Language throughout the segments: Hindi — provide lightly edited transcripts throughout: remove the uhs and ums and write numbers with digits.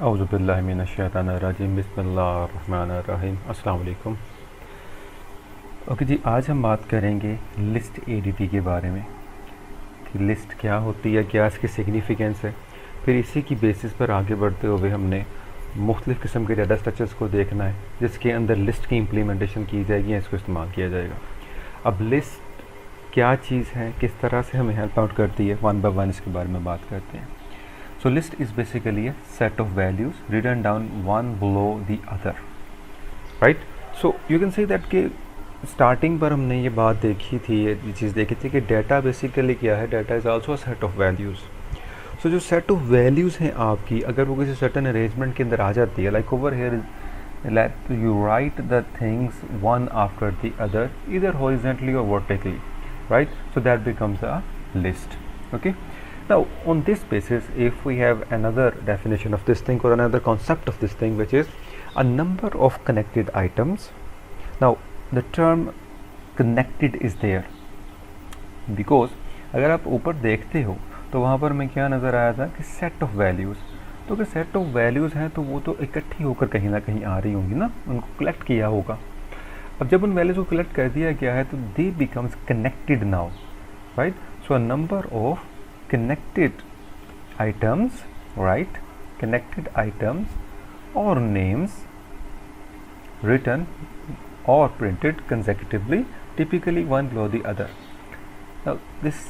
औज़ुबिल्लाहि मिनश्शैतानिर्रजीम बिस्मिल्लाहिर्रहमानिर्रहीम अस्सलाम वालेकुम। ओके जी, आज हम बात करेंगे लिस्ट एडीटी के बारे में कि लिस्ट क्या होती है, क्या इसकी सिग्निफिकेंस है। फिर इसी की बेसिस पर आगे बढ़ते हुए हमने मुख्तलिफ़ किस्म के डाटा स्ट्रक्चर्स को देखना है जिसके अंदर लिस्ट की इम्प्लीमेंटेशन की जाएगी या इसको इस्तेमाल किया जाएगा। अब लिस्ट क्या चीज़ है, किस तरह से हमें हेल्प आउट करती है, वन बाय वन इसके बारे में बात करते हैं। So list is basically a set of values written down one below the other, right? So you can say that कि starting पर हमने ये बात देखी थी, ये चीज़ देखी थी कि data basically क्या है, data is also a set of values. So जो set of values हैं आपकी, अगर वो किसी certain arrangement के अंदर आ जाती है, like over here let you write the things one after the other either horizontally or vertically, right? So that becomes a list. Okay. Now on this basis, if we have another definition of this thing or another concept of this thing, which is a number of connected items. Now the term connected is there because अगर आप ऊपर देखते हो तो वहाँ पर मैं क्या नज़र आया था कि सेट ऑफ वैल्यूज़, तो अगर सेट ऑफ वैल्यूज़ हैं तो वो तो इकट्ठी होकर कहीं ना कहीं आ रही होंगी ना, उनको कलेक्ट किया होगा। अब जब उन वैल्यूज़ को कलेक्ट कर दिया गया है तो दे becomes connected now, right? So a number of connected items, right? Connected items or names written or printed consecutively, typically one below the other. Now this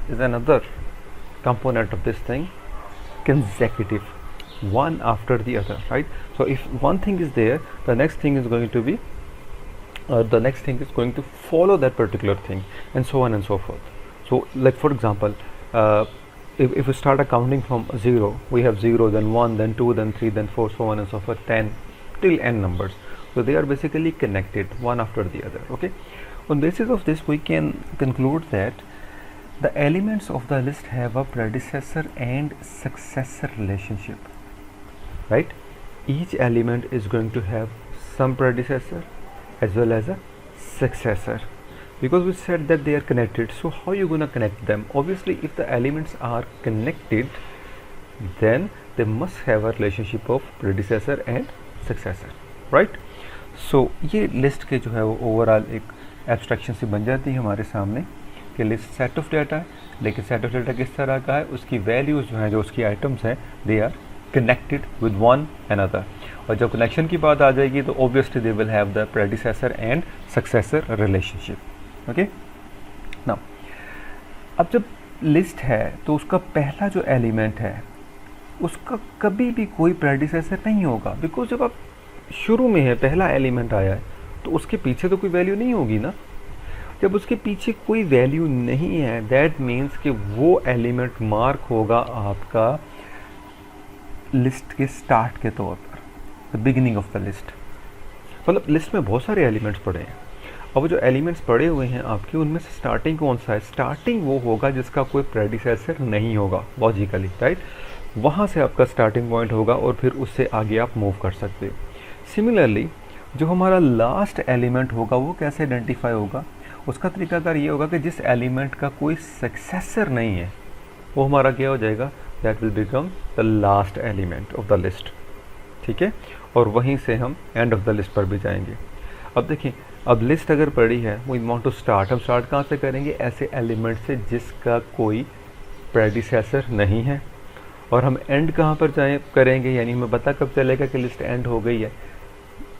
is another component of this thing, consecutive, one after the other, right? So if one thing is there, the next thing is going to be follow that particular thing, and so on and so forth. So like for example, if we start accounting from 0, we have 0, then 1, then 2, then 3, then 4, so on and so forth, 10 till n numbers. So they are basically connected one after the other. Okay. On basis of this, we can conclude that the elements of the list have a predecessor and successor relationship, right? Each element is going to have some predecessor as well as a successor, because we said that they are connected. So how you gonna connect them? Obviously if the elements are connected, then they must have a relationship of predecessor and successor, right? So ये list के जो है वो ओवरऑल एक एब्स्ट्रैक्शन से बन जाती है हमारे सामने कि लिस्ट सेट ऑफ डाटा है, लेकिन सेट ऑफ डाटा किस तरह का है, उसकी वैल्यूज़ जो हैं, जो उसकी आइटम्स हैं, they are connected with one another. और जब कनेक्शन की बात आ जाएगी तो obviously they will have the predecessor and successor relationship. Okay. Now अब जब लिस्ट है तो उसका पहला जो एलिमेंट है उसका कभी भी कोई प्रेडिसेसर नहीं होगा, बिकॉज जब आप शुरू में है, पहला एलिमेंट आया है तो उसके पीछे तो कोई वैल्यू नहीं होगी ना। जब उसके पीछे कोई वैल्यू नहीं है, दैट मीन्स कि वो एलिमेंट मार्क होगा आपका लिस्ट के स्टार्ट के तौर पर, the beginning of the list. मतलब लिस्ट में बहुत सारे एलिमेंट्स पड़े हैं, अब जो एलिमेंट्स पड़े हुए हैं आपके, उनमें से स्टार्टिंग कौन सा है? स्टार्टिंग वो होगा जिसका कोई प्रेडिसेसर नहीं होगा लॉजिकली, राइट? वहाँ से आपका स्टार्टिंग पॉइंट होगा और फिर उससे आगे आप मूव कर सकते हो। सिमिलरली जो हमारा लास्ट एलिमेंट होगा वो कैसे आइडेंटिफाई होगा? उसका तरीकाकार ये होगा कि जिस एलिमेंट का कोई सक्सेसर नहीं है वो हमारा क्या हो जाएगा? That will become the last element of the list, ठीक है? और वहीं से हम एंड ऑफ द लिस्ट पर भी जाएंगे। अब देखिए, अब लिस्ट अगर पड़ी है, वी वांट टू स्टार्ट, हम स्टार्ट कहाँ से करेंगे? ऐसे एलिमेंट से जिसका कोई प्रेडिसेसर नहीं है। और हम एंड कहाँ पर जाए करेंगे, यानी हमें पता कब चलेगा कि लिस्ट एंड हो गई है?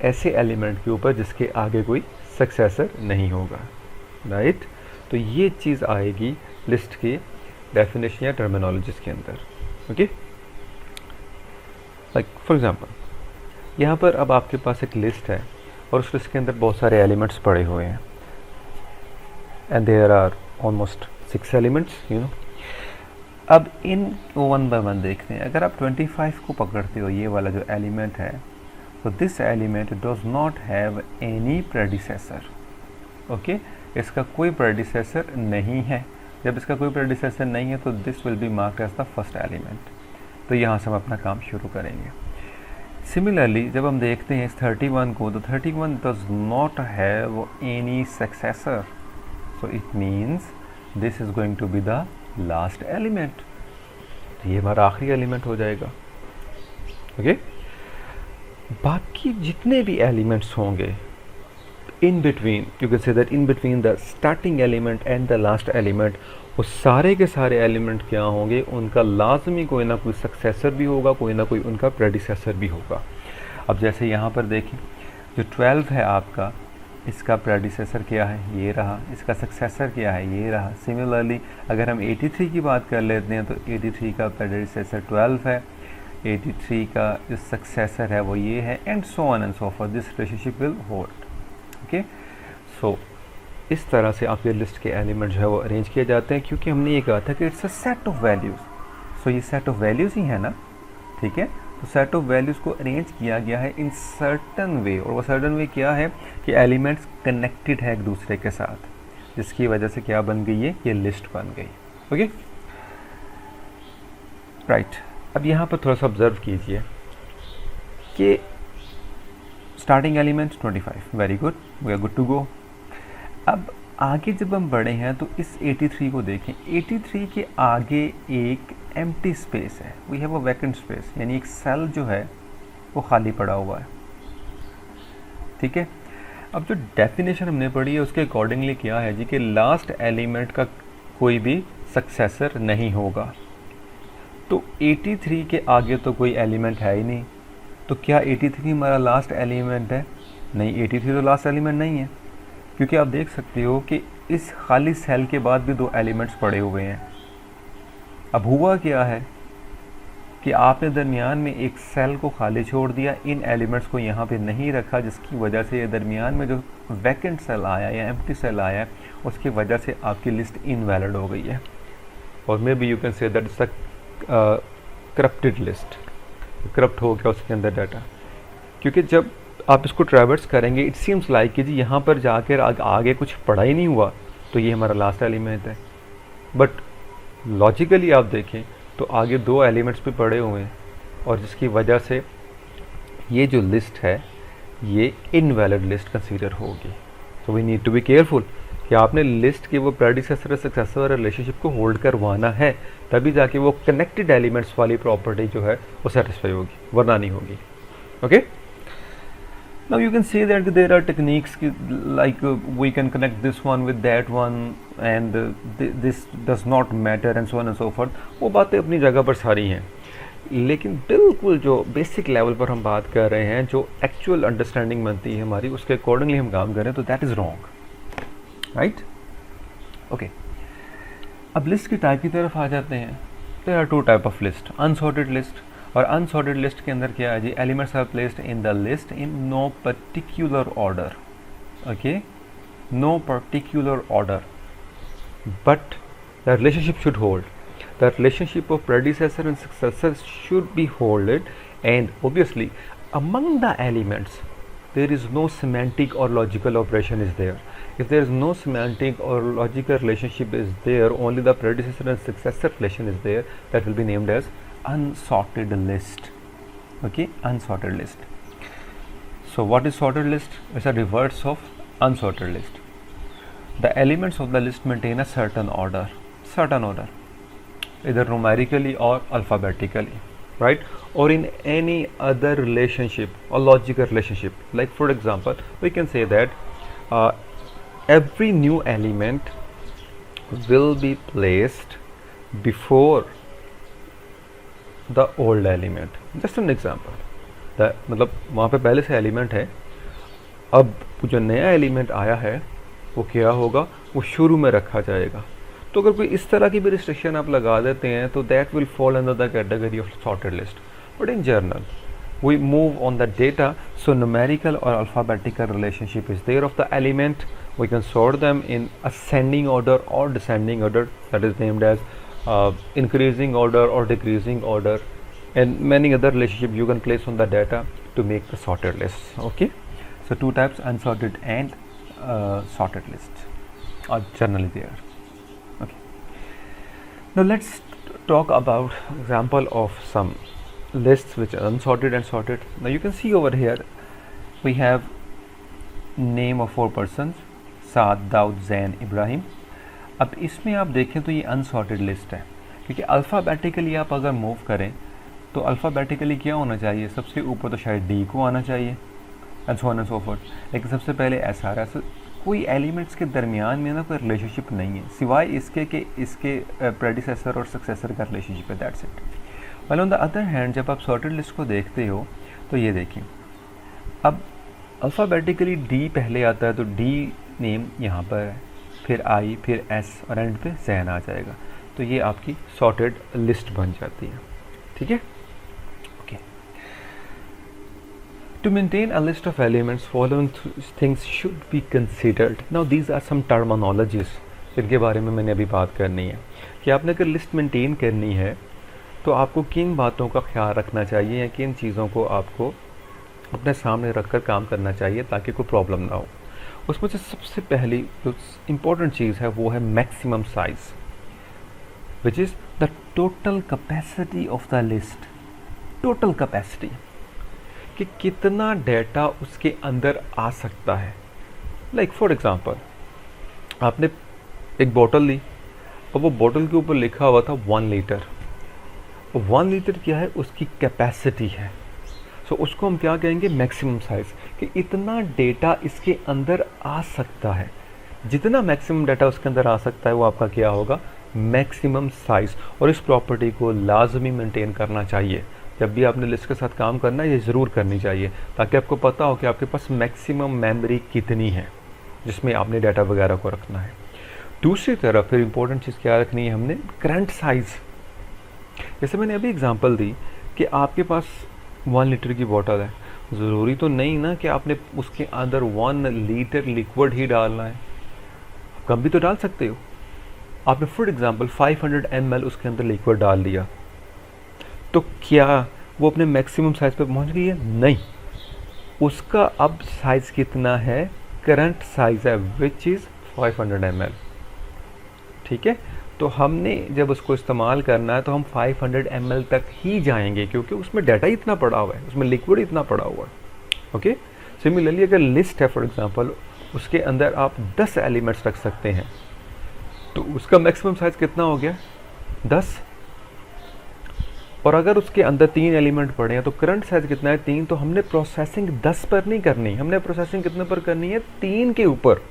ऐसे एलिमेंट के ऊपर जिसके आगे कोई सक्सेसर नहीं होगा, राइट? तो ये चीज़ आएगी लिस्ट की डेफिनेशन या टर्मिनोलॉजीज के अंदर। ओके, लाइक फॉर एग्जांपल यहाँ पर अब आपके पास एक लिस्ट है और उस लिस्ट के अंदर बहुत सारे एलिमेंट्स पड़े हुए हैं, and there are almost 6 elements, you know. अब इन वन बाय वन देखते हैं। अगर आप 25 को पकड़ते हो, ये वाला जो एलिमेंट है, तो this element does not have any predecessor. Okay, इसका कोई प्रेडिसेसर नहीं है। जब इसका कोई प्रेडिसेसर नहीं है तो this will be marked as the first element. तो यहाँ से हम अपना काम शुरू करेंगे। सिमिलरली जब हम देखते हैं इस 31 को, तो 31 does not have any successor, so it means this is going to be the last element. तो ये हमारा आखिरी एलिमेंट हो जाएगा। ओके। बाकी जितने भी एलिमेंट्स होंगे in between, you can say that in between the starting element and the last element, वो सारे के सारे एलिमेंट क्या होंगे, उनका लाजमी कोई ना कोई सक्सेसर भी होगा, कोई ना कोई उनका प्रेडिसेसर भी होगा। अब जैसे यहाँ पर देखें, जो 12 है आपका, इसका प्रेडिसेसर क्या है, ये रहा, इसका सक्सेसर क्या है, ये रहा। सिमिलरली अगर हम 83 की बात कर लेते हैं तो 83 का प्रेडिसेसर 12 है, 83 का जो सक्सेसर है वो ये है, and so on and so forth, this relationship will hold. Okay, so इस तरह से आपके लिस्ट के एलिमेंट जो है वो अरेंज किए जाते हैं, क्योंकि हमने ये कहा था कि it's a set of values. So ये सेट ऑफ वैल्यूज़ ही है ना, ठीक है। तो सेट ऑफ वैल्यूज़ को अरेंज किया गया है इन सर्टन वे, और वो सर्टन वे क्या है कि एलिमेंट्स कनेक्टेड है एक दूसरे के साथ, जिसकी वजह से क्या बन गई है, ये लिस्ट बन गई। Okay, right. अब यहाँ पर थोड़ा सा ऑब्जर्व कीजिए कि starting element 25, very good, we are good to go. अब आगे जब हम बढ़े हैं तो इस 83 को देखें, 83 के आगे एक एम्प्टी स्पेस है, we have a vacant space, यानी एक सेल जो है वो खाली पड़ा हुआ है, ठीक है। अब जो डेफिनेशन हमने पढ़ी है उसके अकॉर्डिंगली क्या है जी, कि लास्ट एलिमेंट का कोई भी सक्सेसर नहीं होगा। तो 83 के आगे तो कोई एलिमेंट है ही नहीं, तो क्या 83 हमारा लास्ट एलिमेंट है? नहीं, 83 तो लास्ट एलिमेंट नहीं है, क्योंकि आप देख सकते हो कि इस खाली सेल के बाद भी दो एलिमेंट्स पड़े हुए हैं। अब हुआ क्या है कि आपने दरमियान में एक सेल को खाली छोड़ दिया, इन एलिमेंट्स को यहाँ पे नहीं रखा, जिसकी वजह से ये दरमियान में जो वैकेंट सेल आया या एम्प्टी सेल आया उसकी वजह से आपकी लिस्ट इनवैलिड हो गई है, और may be you can say that it's a corrupted list, corrupt हो गया उसके अंदर डाटा। क्योंकि जब आप इसको ट्रैवर्स करेंगे, इट सीम्स लाइक कि जी यहाँ पर जाकर आगे कुछ पढ़ा ही नहीं हुआ, तो ये हमारा लास्ट एलिमेंट है। बट लॉजिकली आप देखें तो आगे दो एलिमेंट्स भी पड़े हुए हैं, और जिसकी वजह से ये जो लिस्ट है ये इनवैलिड लिस्ट कंसीडर होगी। So we need to be careful कि आपने लिस्ट के वो प्रेडिसेसर सक्सेसर रिलेशनशिप को होल्ड करवाना है, तभी जाके वो कनेक्टेड एलिमेंट्स वाली प्रॉपर्टी जो है वो सेटिस्फाई होगी, वरना नहीं होगी। Okay, now you can say that there are techniques like we can connect this one with that one and this does not matter and so on and so forth। वो बातें अपनी जगह पर सारी हैं, लेकिन बिल्कुल जो बेसिक लेवल पर हम बात कर रहे हैं, जो एक्चुअल अंडरस्टैंडिंग बनती है हमारी, उसके अकॉर्डिंगली हम काम करें तो that is wrong, right. Okay, अब लिस्ट की टाइप की तरफ आ जाते हैं। There are two type of list, unsorted list, और अनसॉर्टेड लिस्ट के अंदर क्या है जी, elements are placed in the list in no particular order. Okay, no particular order, but the relationship should hold, the relationship of predecessor and successor should be holded, and obviously among the elements there is no semantic or logical operation is there. If there is no semantic or logical relationship is there, only the predecessor and successor relation is there, that will be named as unsorted list. Okay, unsorted list. So what is sorted list? It's a reverse of unsorted list. The elements of the list maintain a certain order, either numerically or alphabetically, right, or in any other relationship or logical relationship. Like for example, we can say that every new element will be placed before the old element. Just an example. मतलब वहाँ पे पहले से एलिमेंट है, अब जो नया एलिमेंट आया है वो क्या होगा, वो शुरू में रखा जाएगा। तो अगर कोई इस तरह की भी रिस्ट्रिक्शन आप लगा देते हैं तो that will fall under the category of sorted list. But in general we move on the data, so numerical or alphabetical relationship is there of the element. We can sort them in ascending order or descending order, that is named as increasing order or decreasing order, and many other relationship you can place on the data to make the sorted list. Okay, so two types, unsorted and sorted list are generally there. Okay, now let's talk about example of some lists which are unsorted and sorted. Now you can see over here we have name of 4 persons, Saad, Daud, Zain, Ibrahim. अब इसमें आप देखें तो ये अनसॉर्टेड लिस्ट है, क्योंकि अल्फ़ाबेटिकली आप अगर मूव करें तो अल्फ़ाबेटिकली क्या होना चाहिए, सबसे ऊपर तो शायद डी को आना चाहिए and so on and so fourth, लेकिन सबसे पहले एस आ रहा है। कोई एलिमेंट्स के दरमियान में ना कोई रिलेशनशिप नहीं है सिवाय इसके कि इसके प्रेडिसेसर और सक्सेसर का रिलेशनशिप है, that's it. Well on the other hand जब आप सॉर्टेड लिस्ट को देखते हो तो ये देखिए, अब अल्फ़ाबेटिकली डी पहले आता है तो डी नेम यहाँ पर है, फिर आई, फिर एस और एंड पे जैन आ जाएगा, तो ये आपकी सॉर्टेड लिस्ट बन जाती है, ठीक है। Okay, to maintain a list of elements following things should be considered. Now these are some terminologies जिनके बारे में मैंने अभी बात करनी है कि आपने अगर लिस्ट मेंटेन करनी है तो आपको किन बातों का ख्याल रखना चाहिए या किन चीज़ों को आपको अपने सामने रखकर काम करना चाहिए ताकि कोई प्रॉब्लम ना हो। उसमें से सबसे पहली जो इम्पोर्टेंट चीज़ है वो है maximum size, which is the total capacity of the list. Total capacity कि कितना डेटा उसके अंदर आ सकता है। लाइक फॉर एग्ज़ाम्पल आपने एक बोतल ली और वो बोतल के ऊपर लिखा हुआ था 1 लीटर। 1 लीटर क्या है, उसकी कैपेसिटी है। सो उसको हम क्या कहेंगे, मैक्सिमम साइज़, कि इतना डेटा इसके अंदर आ सकता है। जितना मैक्सिमम डाटा उसके अंदर आ सकता है वो आपका क्या होगा, मैक्सिमम साइज़। और इस प्रॉपर्टी को लाजमी मेंटेन करना चाहिए। जब भी आपने लिस्ट के साथ काम करना है ये ज़रूर करनी चाहिए ताकि आपको पता हो कि आपके पास मैक्सिमम मेमोरी कितनी है जिसमें आपने डाटा वगैरह को रखना है। दूसरी तरफ फिर इंपॉर्टेंट चीज़ क्या रखनी है हमने, करंट साइज़। जैसे मैंने अभी एग्जांपल दी कि आपके पास 1 लीटर की बोतल है, ज़रूरी तो नहीं ना कि आपने उसके अंदर 1 लीटर लिक्विड ही डालना है, कम भी तो डाल सकते हो। आपने फॉर एग्जांपल 500 ml उसके अंदर लिक्विड डाल दिया तो क्या वो अपने मैक्सिमम साइज़ पे पहुंच गई है? नहीं, उसका अब साइज़ कितना है, करंट साइज़ है विच इज़ 500 ml, ठीक है। तो हमने जब उसको इस्तेमाल करना है तो हम 500 ml तक ही जाएंगे क्योंकि उसमें डाटा इतना पड़ा हुआ है, उसमें लिक्विड इतना पड़ा हुआ है। ओके, सिमिलरली अगर लिस्ट है फॉर एग्जांपल, उसके अंदर आप 10 एलिमेंट्स रख सकते हैं तो उसका मैक्सिमम साइज़ कितना हो गया, 10। और अगर उसके अंदर 3 एलिमेंट पड़े हैं तो करंट साइज कितना है, 3। तो हमने प्रोसेसिंग 10 पर नहीं करनी, हमने प्रोसेसिंग कितने पर करनी है, 3 के ऊपर।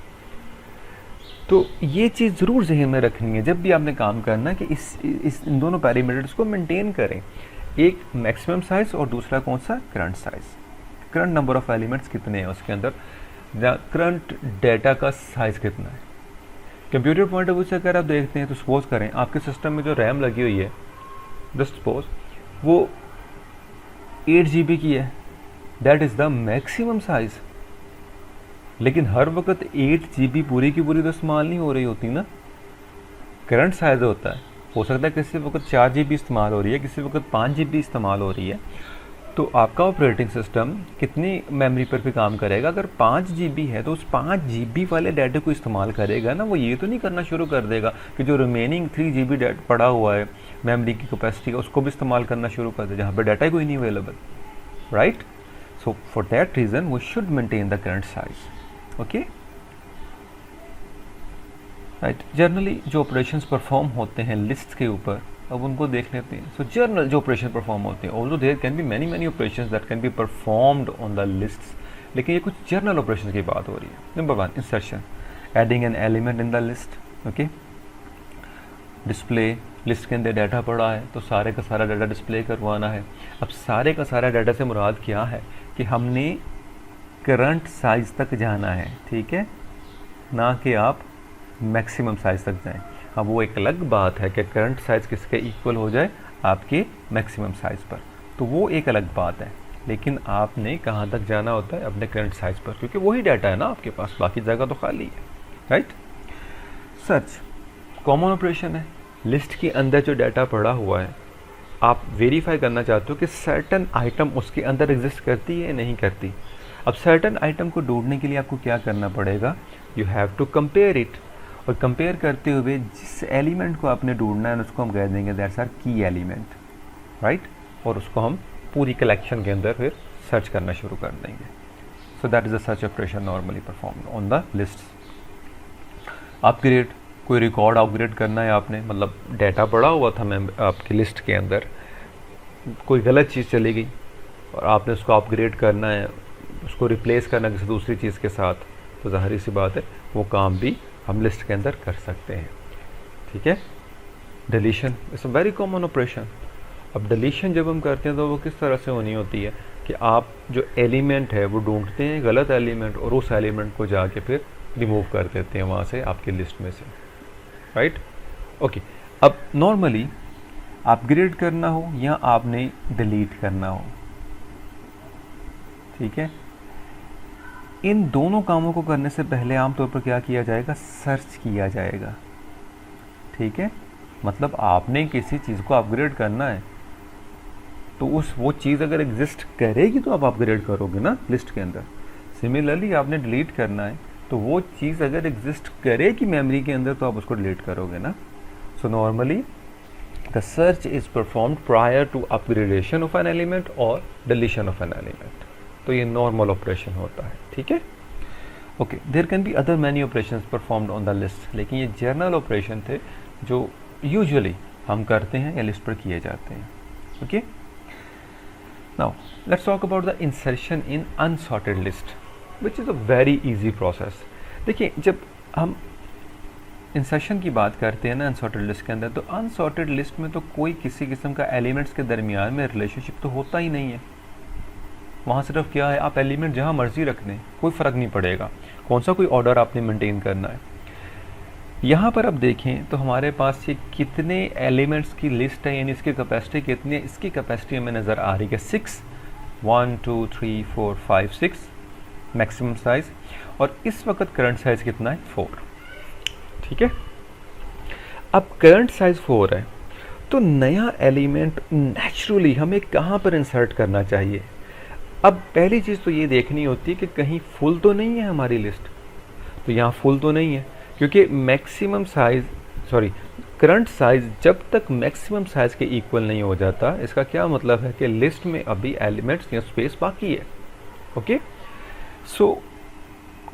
तो ये चीज़ ज़रूर जहन में रखनी है जब भी आपने काम करना है कि इन दोनों पैरामीटर्स को मेंटेन करें, एक मैक्सिमम साइज़ और दूसरा कौन सा, current size. Current number of elements कितने हैं उसके अंदर, करंट डेटा का साइज़ कितना है। कंप्यूटर पॉइंट ऑफ व्यू से अगर आप देखते हैं तो सपोज करें आपके सिस्टम में जो रैम लगी हुई है, जस्ट सपोज वो 8 GB की है, that is the maximum size. लेकिन हर वक्त 8 GB पूरी की पूरी तो इस्तेमाल नहीं हो रही होती ना, करंट साइज़ होता है। हो सकता है किसी वक्त 4 GB इस्तेमाल हो रही है, किसी वक्त 5 GB इस्तेमाल हो रही है। तो आपका ऑपरेटिंग सिस्टम कितनी मेमोरी पर भी काम करेगा, अगर 5 GB है तो उस 5 GB वाले डाटा को इस्तेमाल करेगा ना, वो ये तो नहीं करना शुरू कर देगा कि जो रिमेनिंग 3 GB डाटा पड़ा हुआ है मेमोरी की कैपेसिटी का उसको भी इस्तेमाल करना शुरू कर दे जहाँ पर डाटा कोई नहीं available, right. So for that reason we should maintain the current size, okay, right. Generally जो ऑपरेशंस परफॉर्म होते हैं लिस्ट के ऊपर, अब उनको देख लेते हैं। सो जनरल जो ऑपरेशन परफॉर्म होते हैं, although there can be many operations that can be performed on the lists, लेकिन ये कुछ जनरल ऑपरेशन की बात हो रही है। Number 1 insertion, adding an element in the list, okay. Display, list के अंदर डाटा पड़ा है तो सारे का सारा डाटा डिस्प्ले करवाना है। अब सारे का सारा डाटा से मुराद क्या है कि हमने करंट साइज तक जाना है, ठीक है, ना कि आप मैक्सिमम साइज तक जाएं। अब वो एक अलग बात है कि करंट साइज किसके इक्वल हो जाए, आपके मैक्सिमम साइज पर, तो वो एक अलग बात है। लेकिन आपने कहाँ तक जाना होता है, अपने करंट साइज पर, क्योंकि वही डाटा है ना आपके पास, बाकी जगह तो खाली है, राइट। सर्च कॉमन ऑपरेशन है, लिस्ट के अंदर जो डाटा पड़ा हुआ है आप वेरीफाई करना चाहते हो कि सर्टन आइटम उसके अंदर एग्जिस्ट करती है या नहीं करती। अब सर्टन आइटम को ढूंढने के लिए आपको क्या करना पड़ेगा, you have to compare it. और कंपेयर करते हुए जिस एलिमेंट को आपने ढूंढना है उसको हम कह देंगे दैट्स आर की एलिमेंट, राइट। और उसको हम पूरी कलेक्शन के अंदर फिर सर्च करना शुरू कर देंगे। So that is a search operation normally performed on the list. Upgrade, कोई रिकॉर्ड अपग्रेड करना है आपने, मतलब डाटा पड़ा हुआ था आपकी लिस्ट के अंदर, कोई गलत चीज़ चली गई और आपने उसको अपग्रेड करना है, उसको रिप्लेस करना किसी दूसरी चीज़ के साथ, तो ज़ाहिर सी बात है वो काम भी हम लिस्ट के अंदर कर सकते हैं। ठीक है, deletion is a very common operation. अब डिलीशन जब हम करते हैं तो वो किस तरह से होनी होती है कि आप जो एलिमेंट है वो ढूंढते हैं गलत एलिमेंट और उस एलिमेंट को जाके फिर रिमूव कर देते हैं वहाँ से आपकी लिस्ट में से, राइट। ओके, अब नॉर्मली अपग्रेड करना हो या आपने डिलीट करना हो, ठीक है, इन दोनों कामों को करने से पहले आमतौर पर क्या किया जाएगा, सर्च किया जाएगा। ठीक है, मतलब आपने किसी चीज़ को अपग्रेड करना है तो वो चीज़ अगर एग्जिस्ट करेगी तो आप अपग्रेड करोगे ना लिस्ट के अंदर। सिमिलरली आपने डिलीट करना है तो वो चीज़ अगर एग्जिस्ट करेगी मेमोरी के अंदर तो आप उसको डिलीट करोगे ना। So normally the search is performed prior to upgradation of an element और डिलीशन ऑफ एन एलिमेंट। तो ये नॉर्मल ऑपरेशन होता है। ठीक है, okay, there can be other many operations performed on the list, लेकिन ये जनरल ऑपरेशन थे जो यूजुअली हम करते हैं या लिस्ट पर किए जाते हैं। Okay, now let's talk about the insertion in unsorted list which is a very easy process. देखिए, जब हम इंसर्शन की बात करते हैं ना अनसॉर्टेड लिस्ट के अंदर, तो अनसॉर्टेड लिस्ट में तो कोई किसी किस्म का एलिमेंट्स के दरमियान में रिलेशनशिप तो होता ही नहीं है। वहाँ सिर्फ क्या है, आप एलिमेंट जहाँ मर्जी रख दें, कोई फ़र्क नहीं पड़ेगा कौन सा कोई ऑर्डर आपने मेंटेन करना है। यहाँ पर अब देखें तो हमारे पास ये कितने एलिमेंट्स की लिस्ट है, यानी इसकी कैपेसिटी कितनी है, इसकी कैपेसिटी हमें नज़र आ रही है 6, 1 2 3 4 5 6 मैक्सिमम साइज़, और इस वक्त करंट साइज़ कितना है, 4। ठीक है, अब करंट साइज़ 4 है तो नया एलिमेंट नेचुरली हमें कहाँ पर इंसर्ट करना चाहिए। अब पहली चीज़ तो ये देखनी होती है कि कहीं फुल तो नहीं है हमारी लिस्ट, तो यहाँ फुल तो नहीं है, क्योंकि मैक्सिमम साइज़ करंट साइज़ जब तक मैक्सिमम साइज़ के इक्वल नहीं हो जाता, इसका क्या मतलब है कि लिस्ट में अभी एलिमेंट्स या स्पेस बाकी है। Okay, so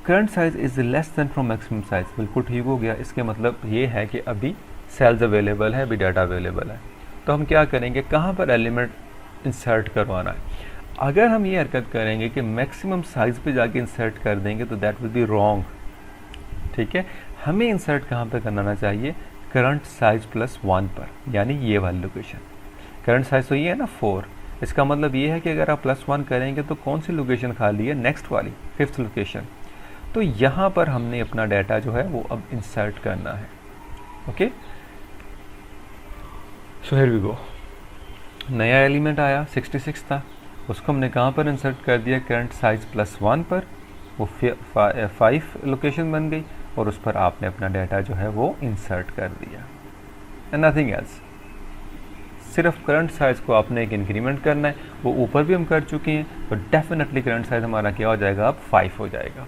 current size is less than from maximum size, बिल्कुल ठीक हो गया। इसके मतलब ये है कि अभी सेल्स अवेलेबल है, अभी डाटा अवेलेबल है, तो हम क्या करेंगे, कहाँ पर एलिमेंट इंसर्ट करवाना है। अगर हम ये हरकत करेंगे कि मैक्सिमम साइज़ पे जाके इंसर्ट कर देंगे तो दैट विल बी रॉन्ग। ठीक है, हमें इंसर्ट कहाँ पे करना चाहिए, करंट साइज़ +1 पर, यानी ये वाली लोकेशन। करंट साइज़ तो ये है ना 4, इसका मतलब ये है कि अगर आप +1 करेंगे तो कौन सी लोकेशन खाली है, नेक्स्ट वाली 5th लोकेशन। तो यहाँ पर हमने अपना डाटा जो है वो अब इंसर्ट करना है। Okay, so here we go. नया एलिमेंट आया 66 था, उसको हमने कहाँ पर इंसर्ट कर दिया, करंट साइज़ +1 पर, वो 5 लोकेशन बन गई और उस पर आपने अपना डाटा जो है वो इंसर्ट कर दिया, एंड नथिंग एल्स। सिर्फ करंट साइज़ को आपने एक इंक्रीमेंट करना है, वो ऊपर भी हम कर चुके हैं, तो डेफिनेटली करंट साइज़ हमारा क्या हो जाएगा, अब 5 हो जाएगा।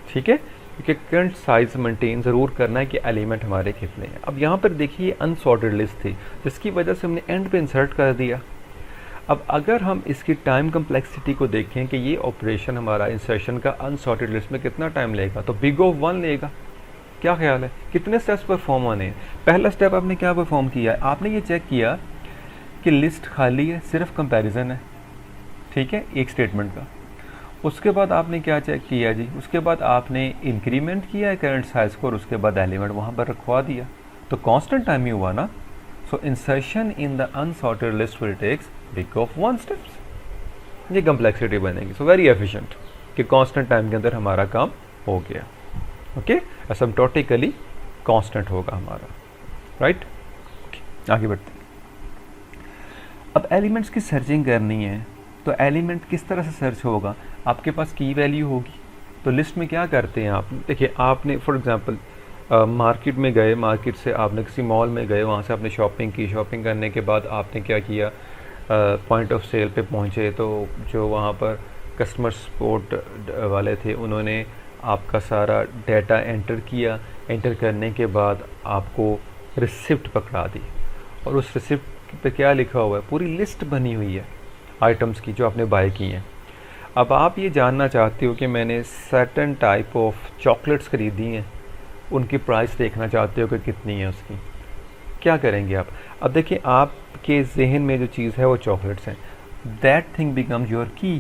ठीक है, क्योंकि करंट साइज़ मेंटेन ज़रूर करना है कि एलिमेंट हमारे कितने हैं। अब यहाँ पर देखिए अनसॉर्टेड लिस्ट थी जिसकी वजह से हमने एंड पे इंसर्ट कर दिया। अब अगर हम इसकी टाइम कम्प्लेक्सिटी को देखें कि ये ऑपरेशन हमारा इंसर्शन का अनसॉर्टेड लिस्ट में कितना टाइम लेगा, तो बिग ऑफ 1 लेगा। क्या ख्याल है, कितने स्टेप्स परफॉर्म होने हैं। पहला स्टेप आपने क्या परफॉर्म किया है, आपने ये चेक किया कि लिस्ट खाली है, सिर्फ कंपैरिजन है, ठीक है, एक स्टेटमेंट का। उसके बाद आपने क्या चेक किया जी, उसके बाद आपने इंक्रीमेंट किया है करंट साइज़ को और उसके बाद एलिमेंट वहाँ पर रखवा दिया, तो कांस्टेंट टाइम ही हुआ ना। So insertion in the unsorted list will takes big of 1 steps, ये कम्प्लेक्सिटी बनेगी। सो वेरी एफिशिएंट कि कांस्टेंट टाइम के अंदर हमारा काम हो गया। ओके, एसिम्प्टोटिकली कांस्टेंट होगा हमारा, राइट। आगे बढ़ते हैं। अब एलिमेंट्स की सर्चिंग करनी है, तो एलिमेंट किस तरह से सर्च होगा, आपके पास की वैल्यू होगी। तो लिस्ट में क्या करते हैं आप, देखिए आपने फॉर एग्जांपल मार्केट में गए, मार्केट से आपने किसी मॉल में गए, वहाँ से आपने शॉपिंग की, शॉपिंग करने के बाद आपने क्या किया, पॉइंट ऑफ सेल पे पहुँचे, तो जो वहाँ पर कस्टमर सपोर्ट वाले थे उन्होंने आपका सारा डाटा एंटर किया। एंटर करने के बाद आपको रिसिप्ट पकड़ा दी और उस रिसिप्ट पे क्या लिखा हुआ है, पूरी लिस्ट बनी हुई है आइटम्स की जो आपने बाय की हैं। अब आप ये जानना चाहते हो कि मैंने सर्टेन टाइप ऑफ चॉकलेट्स खरीदी हैं, उनकी प्राइस देखना चाहते हो कि कितनी है उसकी, क्या करेंगे आप? अब देखिए आपके जहन में जो चीज़ है वो चॉकलेट्स हैं, दैट थिंग बिकम्स योर की,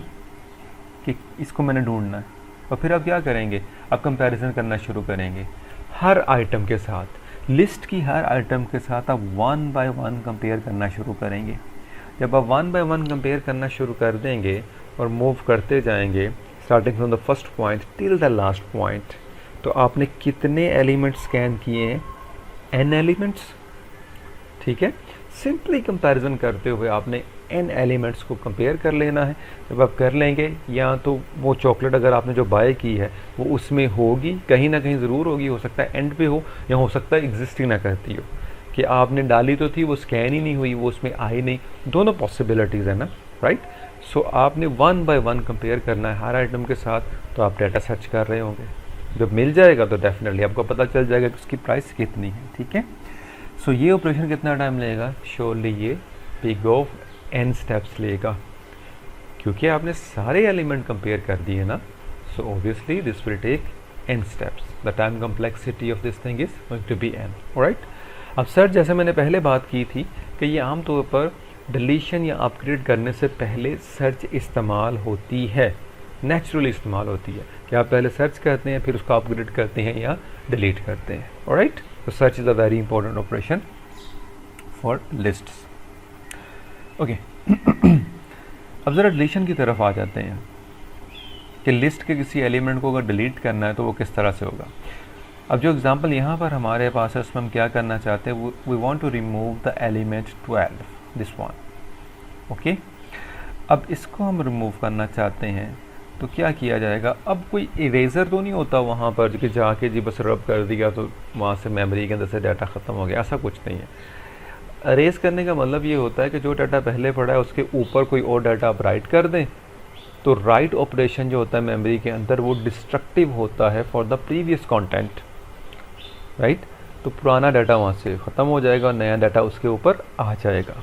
कि इसको मैंने ढूंढना है। और फिर आप क्या करेंगे? आप कंपैरिजन करना शुरू करेंगे हर आइटम के साथ, लिस्ट की हर आइटम के साथ आप 1 बाय 1 कंपेयर करना शुरू करेंगे। जब आप 1 बाय 1 कंपेयर करना शुरू कर देंगे और मूव करते जाएंगे starting from the first point till the last point, तो आपने कितने एलिमेंट्स स्कैन किए हैं? n एलिमेंट्स, ठीक है। सिंपली कंपैरिजन करते हुए आपने n एलिमेंट्स को कंपेयर कर लेना है। जब आप कर लेंगे, या तो वो चॉकलेट अगर आपने जो बाय की है वो उसमें होगी, कहीं ना कहीं ज़रूर होगी, हो सकता है एंड पे हो, या हो सकता है एग्जिस्ट ही ना करती हो, कि आपने डाली तो थी वो स्कैन ही नहीं हुई, वो उसमें आई नहीं। दोनों पॉसिबिलिटीज़ है ना, राइट। सो आपने 1 बाय 1 कंपेयर करना है हर आइटम के साथ। तो आप डाटा सर्च कर रहे होंगे, जब मिल जाएगा तो डेफिनेटली आपको पता चल जाएगा कि उसकी प्राइस कितनी है, ठीक है। सो ये ऑपरेशन कितना टाइम लेगा? श्योरली ये बिग ऑफ n स्टेप्स लेगा, क्योंकि आपने सारे एलिमेंट कंपेयर कर दिए ना। So obviously this will take n steps. The time complexity of this thing is going to be n, right. अब सर्च, जैसे मैंने पहले बात की थी कि ये आमतौर पर डिलीशन या अपग्रेड करने से पहले सर्च इस्तेमाल होती है, नेचुरली इस्तेमाल होती है, कि आप पहले सर्च करते हैं फिर उसको अपग्रेड करते हैं या डिलीट करते हैं, ऑलराइट। तो search is a very important operation for lists, okay. अब ज़रा डिलीशन की तरफ आ जाते हैं कि लिस्ट के किसी एलिमेंट को अगर डिलीट करना है तो वो किस तरह से होगा। अब जो एग्जांपल यहाँ पर हमारे पास है उसमें हम क्या करना चाहते हैं, we want to remove the element 12, this one, okay. अब इसको हम रिमूव करना चाहते हैं तो क्या किया जाएगा? अब कोई इरेज़र तो नहीं होता वहाँ पर कि जाके जी बस रब कर दिया तो वहाँ से मेमोरी के अंदर से डाटा ख़त्म हो गया, ऐसा कुछ नहीं है। अरेज करने का मतलब ये होता है कि जो डाटा पहले पड़ा है उसके ऊपर कोई और डाटा आप राइट कर दें, तो राइट ऑपरेशन जो होता है मेमोरी के अंदर वो डिस्ट्रक्टिव होता है for the previous content, right. तो पुराना डाटा वहाँ से ख़त्म हो जाएगा और नया डाटा उसके ऊपर आ जाएगा,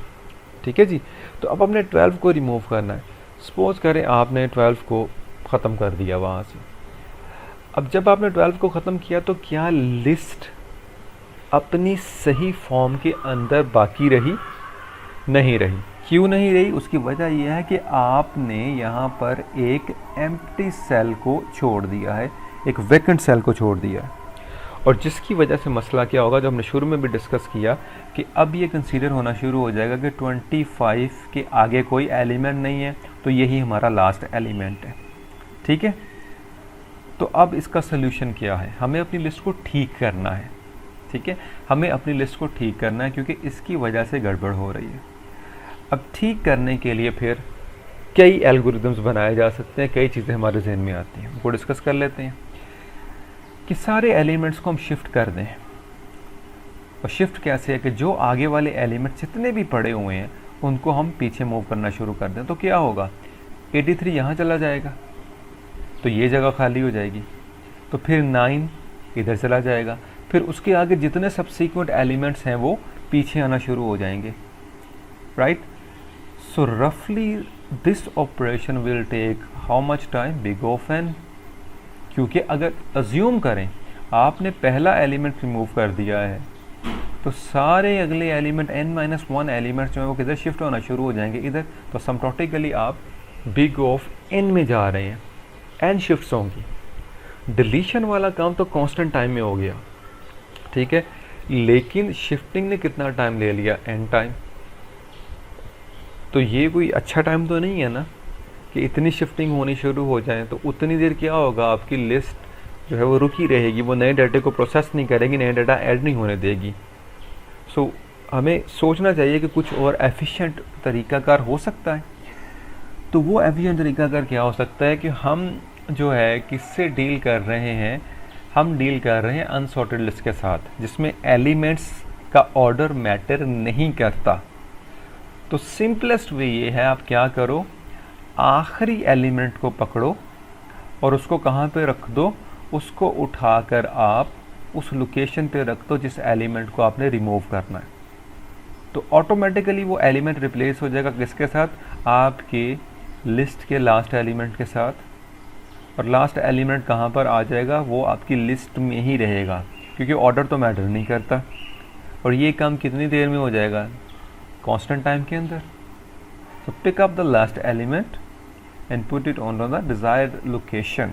ठीक है जी। तो अब हमने 12 को रिमूव करना है। सपोज करें आपने 12 को ख़त्म कर दिया वहाँ से। अब जब आपने 12 को ख़त्म किया तो क्या लिस्ट अपनी सही फॉर्म के अंदर बाकी रही? नहीं रही। क्यों नहीं रही? उसकी वजह यह है कि आपने यहाँ पर एक एम्प्टी सेल को छोड़ दिया है, एक वैकेंट सेल को छोड़ दिया है। और जिसकी वजह से मसला क्या होगा, जो हमने शुरू में भी डिस्कस किया, कि अब ये कंसीडर होना शुरू हो जाएगा कि 25 के आगे कोई एलिमेंट नहीं है, तो यही हमारा लास्ट एलिमेंट है, ठीक है। तो अब इसका सल्यूशन क्या है? हमें अपनी लिस्ट को ठीक करना है, ठीक है। हमें अपनी लिस्ट को ठीक करना है क्योंकि इसकी वजह से गड़बड़ हो रही है। अब ठीक करने के लिए फिर कई एल्गोरिदम्स बनाए जा सकते हैं, कई चीज़ें हमारे जहन में आती हैं, उनको डिस्कस कर लेते हैं। कि सारे एलिमेंट्स को हम शिफ्ट कर दें। और शिफ्ट कैसे है कि जो आगे वाले एलिमेंट्स जितने भी पड़े हुए हैं उनको हम पीछे मूव करना शुरू कर दें। तो क्या होगा? 83 यहाँ चला जाएगा तो ये जगह खाली हो जाएगी, तो फिर 9 इधर चला जाएगा, फिर उसके आगे जितने सब्सीक्वेंट एलिमेंट्स हैं वो पीछे आना शुरू हो जाएंगे, राइट। सो रफली this operation will take how much time? Big of n। क्योंकि अगर अज्यूम करें आपने पहला एलिमेंट रिमूव कर दिया है तो सारे अगले एलिमेंट n-1 एलिमेंट्स जो है वो किधर शिफ्ट होना शुरू हो जाएंगे? इधर। तो सिम्प्टोटिकली आप बिग ऑफ n में जा रहे हैं, n शिफ्ट्स होंगी। डिलीशन वाला काम तो कांस्टेंट टाइम में हो गया, ठीक है, लेकिन शिफ्टिंग ने कितना टाइम ले लिया? n time. तो ये कोई अच्छा टाइम तो नहीं है ना कि इतनी शिफ्टिंग होनी शुरू हो जाए। तो उतनी देर क्या होगा, आपकी लिस्ट जो है वो रुकी रहेगी, वो नए डाटे को प्रोसेस नहीं करेगी, नए डाटा ऐड नहीं होने देगी। सो हमें सोचना चाहिए कि कुछ और एफिशिएंट तरीकाकार हो सकता है। तो वो एफिशिएंट तरीकाकार क्या हो सकता है कि हम जो है किससे डील कर रहे हैं? हम डील कर रहे हैं अनसॉर्टेड लिस्ट के साथ, जिसमें एलिमेंट्स का ऑर्डर मैटर नहीं करता। तो सिंपलेस्ट वे ये है, आप क्या करो, आखिरी एलिमेंट को पकड़ो और उसको कहाँ पे रख दो? उसको उठाकर आप उस लोकेशन पे रख दो जिस एलिमेंट को आपने रिमूव करना है। तो ऑटोमेटिकली वो एलिमेंट रिप्लेस हो जाएगा किसके साथ? आपके लिस्ट के लास्ट एलिमेंट के साथ। और लास्ट एलिमेंट कहाँ पर आ जाएगा? वो आपकी लिस्ट में ही रहेगा, क्योंकि ऑर्डर तो मैटर नहीं करता। और ये काम कितनी देर में हो जाएगा? कांस्टेंट टाइम के अंदर। So pick up the last element and put it on the desired location,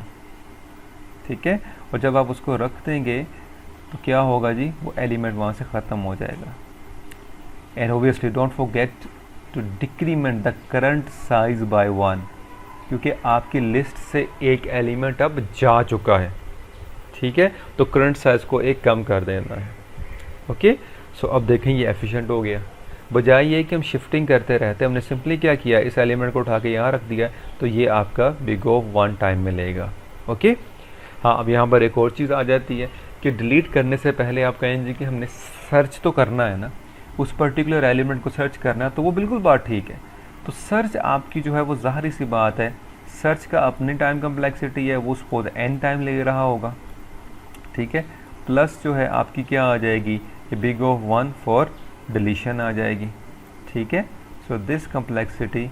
ठीक है। और जब आप उसको रख देंगे तो क्या होगा जी, वो एलिमेंट वहाँ से ख़त्म हो जाएगा। And obviously don't forget to decrement the current size by 1, क्योंकि आपकी लिस्ट से एक एलिमेंट अब जा चुका है, ठीक है। तो करंट साइज को एक कम कर देना है, ओके। सो अब देखें ये एफिशिएंट हो गया। बजाय ये कि हम शिफ्टिंग करते रहते, हमने सिंपली क्या किया, इस एलिमेंट को उठा के यहाँ रख दिया, तो ये आपका बिग ऑफ 1 टाइम मिलेगा, ओके। हाँ, अब यहाँ पर एक और चीज़ आ जाती है कि डिलीट करने से पहले आप कहेंगे कि हमने सर्च तो करना है ना, उस पर्टिकुलर एलिमेंट को सर्च करना है, तो वो बिल्कुल बात ठीक है। तो सर्च आपकी जो है वो ज़ाहिर सी बात है, सर्च का अपनी टाइम कम्प्लेक्सिटी है, वो सपोज n टाइम ले रहा होगा, ठीक है। प्लस जो है आपकी क्या आ जाएगी, ये बिग ऑफ 1 फॉर डिलीशन आ जाएगी, ठीक है। So this complexity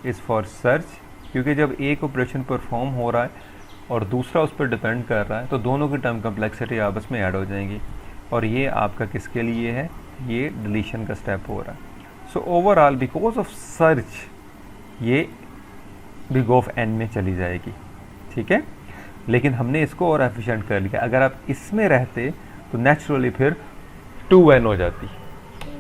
is for search, क्योंकि जब एक ऑपरेशन परफॉर्म हो रहा है और दूसरा उस पर डिपेंड कर रहा है, तो दोनों की टर्म कम्प्लेक्सिटी आपस में ऐड हो जाएंगी। और ये आपका किसके लिए है, ये डिलीशन का स्टेप हो रहा है। So overall because of search ये बिग ऑफ n में चली जाएगी, ठीक है। लेकिन हमने इसको और एफिशिएंट कर लिया। अगर आप इसमें रहते तो नेचुरली फिर 2n हो जाती,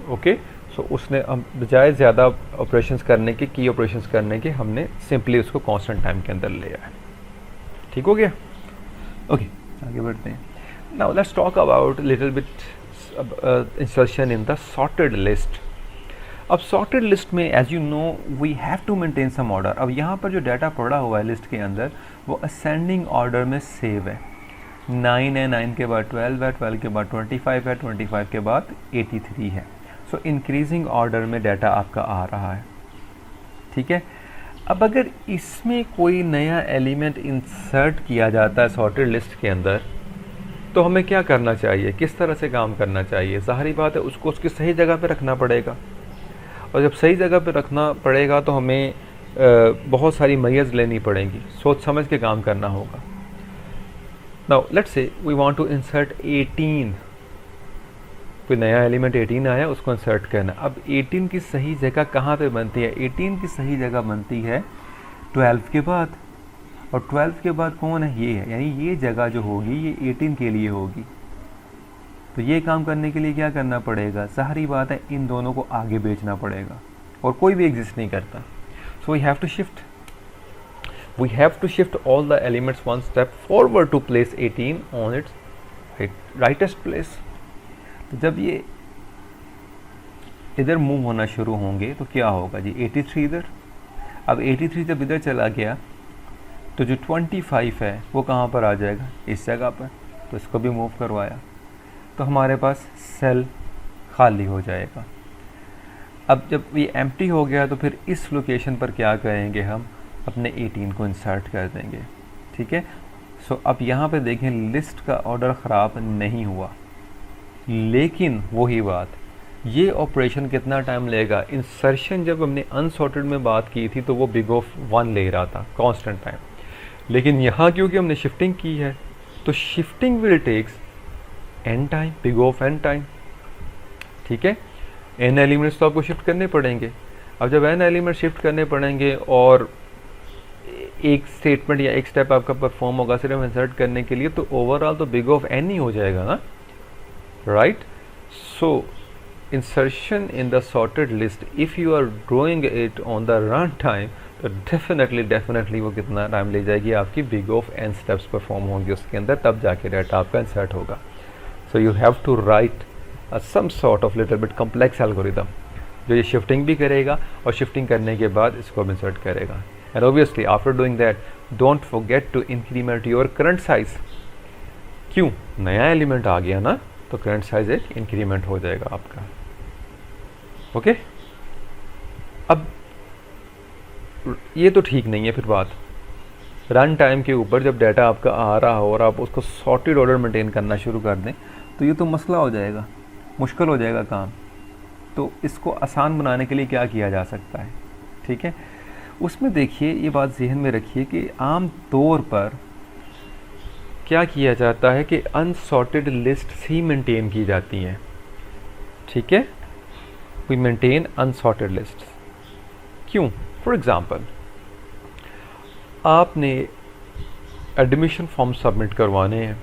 ओके। सो उसने हम बजाय ज़्यादा ऑपरेशंस करने के, की ऑपरेशंस करने के, हमने सिंपली उसको कांस्टेंट टाइम के अंदर ले आया। ठीक हो गया, ओके। आगे बढ़ते हैं। Now let's talk about little bit insertion in the sorted list. अब सॉर्टेड लिस्ट में as you know we have to maintain some order. अब यहाँ पर जो डाटा पड़ा हुआ है लिस्ट के अंदर वो असेंडिंग ऑर्डर में सेव है। 9 है, 9 के बाद 12 है, 12 के बाद 25 है, 25 के बाद 83 है। सो इंक्रीजिंग ऑर्डर में डाटा आपका आ रहा है, ठीक है। अब अगर इसमें कोई नया एलिमेंट इंसर्ट किया जाता है सॉर्टेड लिस्ट के अंदर, तो हमें क्या करना चाहिए, किस तरह से काम करना चाहिए? ज़ाहिर बात है उसको उसकी सही जगह पे रखना पड़ेगा, और जब सही जगह पे रखना पड़ेगा तो हमें बहुत सारी मैयर्स लेनी पड़ेंगी, सोच समझ के काम करना होगा। Now let's say we want to insert 18, कोई नया एलिमेंट 18 आया, उसको इंसर्ट करना। अब 18 की सही जगह कहाँ पे बनती है? 18 की सही जगह बनती है 12 के बाद, और 12 के बाद कौन है? ये है, यानी ये जगह जो होगी ये 18 के लिए होगी। तो ये काम करने के लिए क्या करना पड़ेगा? ज़ाहिर बात है इन दोनों को आगे भेजना पड़ेगा, और कोई भी एग्जिस्ट नहीं करता। So we have to shift all the elements one step forward to place 18 on its rightest place. तो जब ये इधर मूव होना शुरू होंगे तो क्या होगा जी? 83 इधर। अब 83 जब इधर चला गया तो जो 25 है वो कहाँ पर आ जाएगा? इस जगह पर। तो इसको भी मूव करवाया तो हमारे पास सेल खाली हो जाएगा। अब जब ये एम्प्टी हो गया तो फिर इस लोकेशन पर क्या करेंगे? हम अपने 18 को इंसर्ट कर देंगे, ठीक है। सो अब यहाँ पे देखें लिस्ट का ऑर्डर ख़राब नहीं हुआ, लेकिन वही बात, ये ऑपरेशन कितना टाइम लेगा? इंसर्शन जब हमने अनसॉर्टेड में बात की थी तो वो बिग ऑफ 1 ले रहा था कांस्टेंट टाइम, लेकिन यहाँ क्योंकि हमने शिफ्टिंग की है तो shifting will takes n time, big of n time, ठीक है। n एलिमेंट्स तो आपको शिफ्ट करने पड़ेंगे। अब जब n एलिमेंट शिफ्ट करने पड़ेंगे और एक स्टेटमेंट या एक स्टेप आपका परफॉर्म होगा सिर्फ इंसर्ट करने के लिए, तो ओवरऑल तो बिग ऑफ n ही हो जाएगा ना, right. So insertion in the sorted list if you are doing it on the run time तो डेफिनेटली वो कितना टाइम ले जाएगी? आपकी big of n steps perform होंगे उसके अंदर, तब जाके डाटा आपका इंसर्ट होगा। So you have to write some sort of little bit complex algorithm जो ये शिफ्टिंग भी करेगा और शिफ्टिंग करने के बाद इसको भी इंसर्ट करेगा। And obviously after doing that don't forget to increment your current size. क्यों? नया एलिमेंट आ गया ना, तो करंट साइज एक इंक्रीमेंट हो जाएगा आपका, ओके। अब ये तो ठीक नहीं है फिर बात। रन टाइम के ऊपर जब डाटा आपका आ रहा हो और आप उसको सॉर्टेड ऑर्डर मेंटेन करना शुरू कर दें तो ये तो मसला हो जाएगा, मुश्किल हो जाएगा काम। तो इसको आसान बनाने के लिए क्या किया जा सकता है? ठीक है, उसमें देखिए ये बात जहन में रखिए कि आम तौर पर क्या किया जाता है कि अनसॉर्टेड लिस्ट ही मेंटेन की जाती हैं। ठीक है, वी मेंटेन अनसॉर्टेड लिस्ट। क्यों? फॉर एग्जाम्पल, आपने एडमिशन फॉर्म सबमिट करवाने हैं,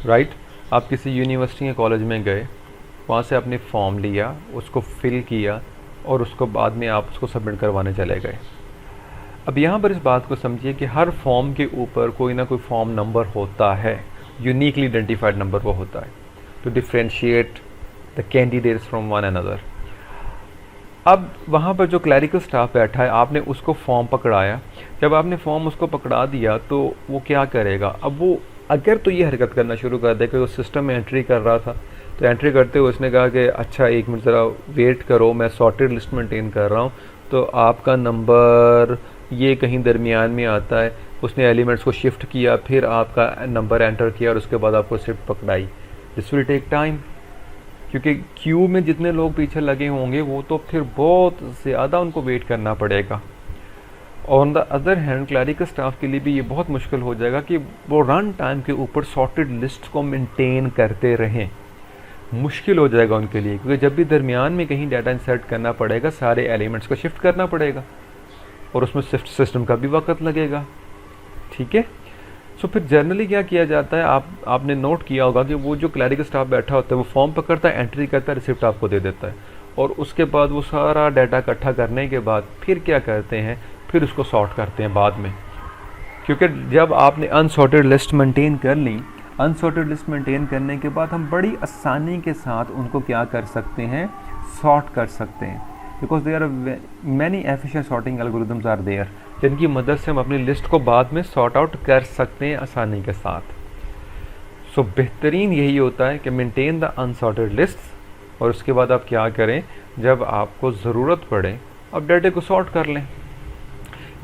राइट? आप किसी यूनिवर्सिटी या कॉलेज में गए, वहाँ से आपने फॉर्म लिया, उसको फिल किया और उसको बाद में आप उसको सबमिट करवाने चले गए। अब यहाँ पर इस बात को समझिए कि हर फॉर्म के ऊपर कोई ना कोई फॉर्म नंबर होता है, यूनिकली आइडेंटिफाइड नंबर वो होता है, to differentiate the candidates from one another. अब वहाँ पर जो क्लैरिकल स्टाफ बैठा है, आपने उसको फॉर्म पकड़ाया। जब आपने फॉर्म उसको पकड़ा दिया तो वो क्या करेगा? अब वो अगर तो ये हरकत करना शुरू कर दे कि वो सिस्टम में एंट्री कर रहा था, तो एंट्री करते हुए उसने कहा कि अच्छा 1 मिनट ज़रा वेट करो, मैं सॉर्टेड लिस्ट मेंटेन कर रहा हूँ, तो आपका नंबर ये कहीं दरमियान में आता है। उसने एलिमेंट्स को शिफ्ट किया, फिर आपका नंबर एंटर किया और उसके बाद आपको शिफ्ट पकड़ाई। दिस विल टेक टाइम, क्योंकि क्यू में जितने लोग पीछे लगे होंगे वो तो फिर बहुत ज़्यादा उनको वेट करना पड़ेगा। On the other hand clerical staff के लिए भी ये बहुत मुश्किल हो जाएगा कि वो रन टाइम के ऊपर सॉर्टेड लिस्ट को मेंटेन करते रहें। मुश्किल हो जाएगा उनके लिए, क्योंकि जब भी दरमियान में कहीं डाटा इंसर्ट करना पड़ेगा, सारे एलिमेंट्स को शिफ्ट करना पड़ेगा और उसमें शिफ्ट सिस्टम का भी वक्त लगेगा। ठीक है, सो फिर जनरली क्या किया जाता है, आपने नोट किया होगा कि वो जो क्लैरिकल स्टाफ बैठा होता है वो फॉर्म पकड़ता है, एंट्री करता है, रिसिप्ट आपको दे देता है, और उसके बाद वो सारा डाटा इकट्ठा करने के बाद फिर क्या करते हैं, फिर उसको सॉर्ट करते हैं बाद में। क्योंकि जब आपने अनसॉर्टेड लिस्ट मेंटेन कर ली, अनसॉर्टेड लिस्ट मेंटेन करने के बाद हम बड़ी आसानी के साथ उनको क्या कर सकते हैं, सॉर्ट कर सकते हैं, because there are many efficient sorting algorithms are there, जिनकी मदद से हम अपनी लिस्ट को बाद में सॉर्ट आउट कर सकते हैं आसानी के साथ। सो बेहतरीन यही होता है कि मेंटेन द अनसॉर्टेड लिस्ट, और उसके बाद आप क्या करें, जब आपको ज़रूरत पड़े आप डाटे को सॉर्ट कर लें।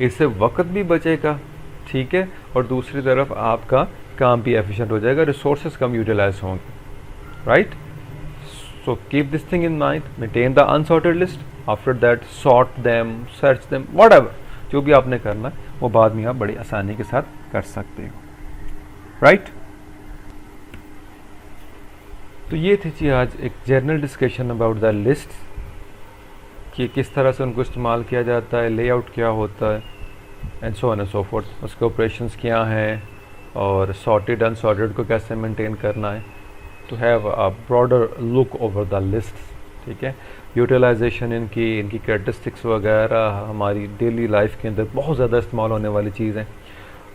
इससे वक्त भी बचेगा, ठीक है, और दूसरी तरफ आपका काम भी एफिशिएंट हो जाएगा, रिसोर्सेज कम यूटिलाइज होंगे, right? So keep this thing in mind, maintain the unsorted list, after that sort them, search them, whatever, जो भी आपने करना है वो बाद में आप बड़ी आसानी के साथ कर सकते हो, राइट? तो ये थी जी आज एक general discussion about the list, कि किस तरह से उनको इस्तेमाल किया जाता है, लेआउट क्या होता है, and so on and so fourth, उसके ऑपरेशंस क्या हैं, और सॉर्टेड अनसॉर्टेड को कैसे मेंटेन करना है, to have a broader look over the list. ठीक है, यूटिलाइजेशन इनकी कैरेक्टरिस्टिक्स वगैरह हमारी डेली लाइफ के अंदर बहुत ज़्यादा इस्तेमाल होने वाली चीज़ है।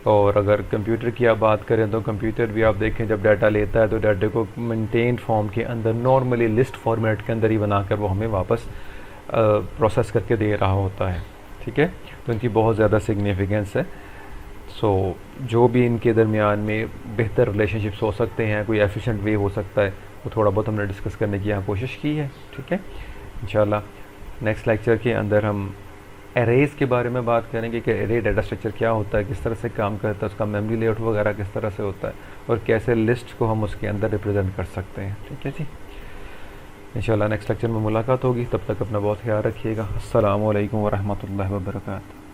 और अगर कंप्यूटर की आप बात करें तो कंप्यूटर भी आप देखें जब डाटा लेता है तो डाटे को मेंटेन फॉर्म के अंदर नॉर्मली लिस्ट फॉर्मेट के अंदर ही बनाकर वो हमें वापस प्रोसेस करके दे रहा होता है। ठीक है, तो इनकी बहुत ज़्यादा सिग्निफिकेंस है। सो जो भी इनके दरमियान में बेहतर रिलेशनशिप्स हो सकते हैं, कोई एफिशिएंट वे हो सकता है, वो थोड़ा बहुत हमने डिस्कस करने की यहाँ कोशिश की है। ठीक है, इंशाल्लाह नेक्स्ट लेक्चर के अंदर हम एरेज के बारे में बात करेंगे कि एरे डाटा स्ट्रक्चर क्या होता है, किस तरह से काम करता है, उसका मेमोरी लेआउट वगैरह किस तरह से होता है, और कैसे लिस्ट को हम उसके अंदर रिप्रेजेंट कर सकते हैं। ठीक है जी, इंशाल्लाह नेक्स्ट लेक्चर में मुलाकात होगी, तब तक अपना बहुत ख्याल रखिएगा। अस्सलामु अलैकुम वरहमतुल्लाहि वबरकातुहू।